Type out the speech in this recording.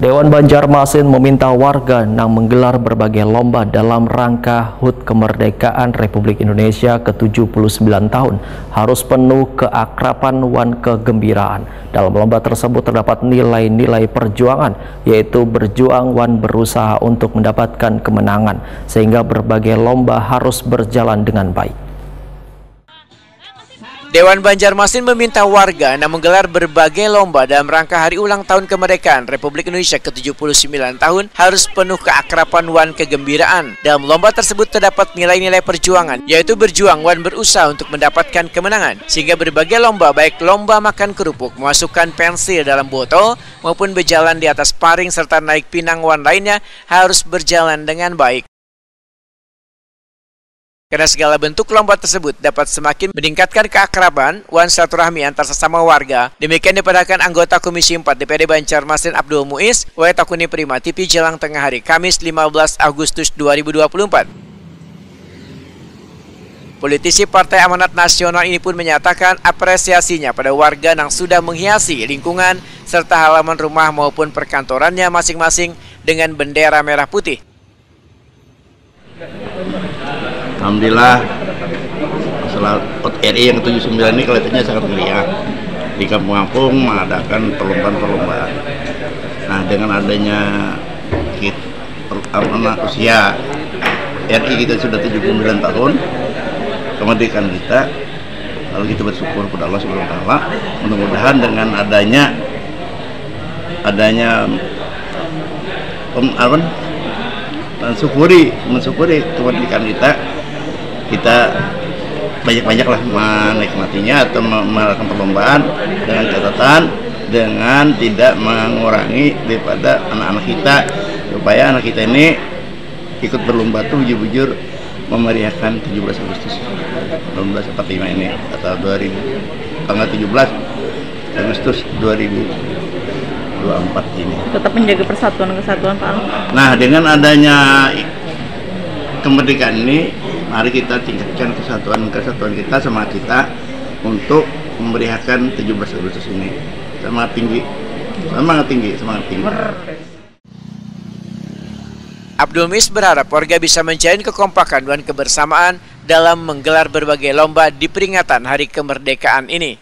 Dewan Banjarmasin meminta warga yang menggelar berbagai lomba dalam rangka HUT Kemerdekaan Republik Indonesia ke-79 tahun harus penuh keakraban wan kegembiraan. Dalam lomba tersebut terdapat nilai-nilai perjuangan, yaitu berjuang wan berusaha untuk mendapatkan kemenangan, sehingga berbagai lomba harus berjalan dengan baik. Dewan Banjarmasin meminta warga yang menggelar berbagai lomba dalam rangka hari ulang tahun kemerdekaan Republik Indonesia ke-79 tahun harus penuh keakraban wan kegembiraan. Dalam lomba tersebut terdapat nilai-nilai perjuangan, yaitu berjuang wan berusaha untuk mendapatkan kemenangan. Sehingga berbagai lomba, baik lomba makan kerupuk, memasukkan pensil dalam botol, maupun berjalan di atas paring serta naik pinang wan lainnya harus berjalan dengan baik. Karena segala bentuk lomba tersebut dapat semakin meningkatkan keakraban wan silaturahmi antar sesama warga. Demikian dipadahkan anggota Komisi 4 DPRD Banjarmasin Abdul Muiz, Takuni Prima TV jelang tengah hari Kamis 15 Agustus 2024. Politisi Partai Amanat Nasional ini pun menyatakan apresiasinya pada warga yang sudah menghiasi lingkungan serta halaman rumah maupun perkantorannya masing-masing dengan bendera merah putih. Alhamdulillah, masalah HUT RI yang ke-79 ini kelihatannya sangat meriah. Di kampung-kampung mengadakan perlombaan-perlombaan. Nah, dengan adanya usia RI kita sudah 79 tahun, kemerdekaan kita, lalu kita bersyukur kepada Allah Subhanahu wa Ta'ala. Mudah-mudahan dengan adanya mensyukuri kemerdekaan kita banyak-banyaklah menikmatinya atau melakukan perlombaan dengan catatan dengan tidak mengurangi daripada anak-anak kita, supaya anak kita ini ikut berlomba tuh bujur-bujur memeriahkan 17 Agustus 1945 ini atau tanggal 17 Agustus 2024 ini. Tetap menjaga persatuan kesatuan Pak Al. Nah, dengan adanya kemerdekaan ini, mari kita tingkatkan kesatuan kita sama kita untuk memeriahkan 17 Agustus ini. Semangat tinggi. Abdul Muiz berharap warga bisa menjalin kekompakan dan kebersamaan dalam menggelar berbagai lomba di peringatan Hari Kemerdekaan ini.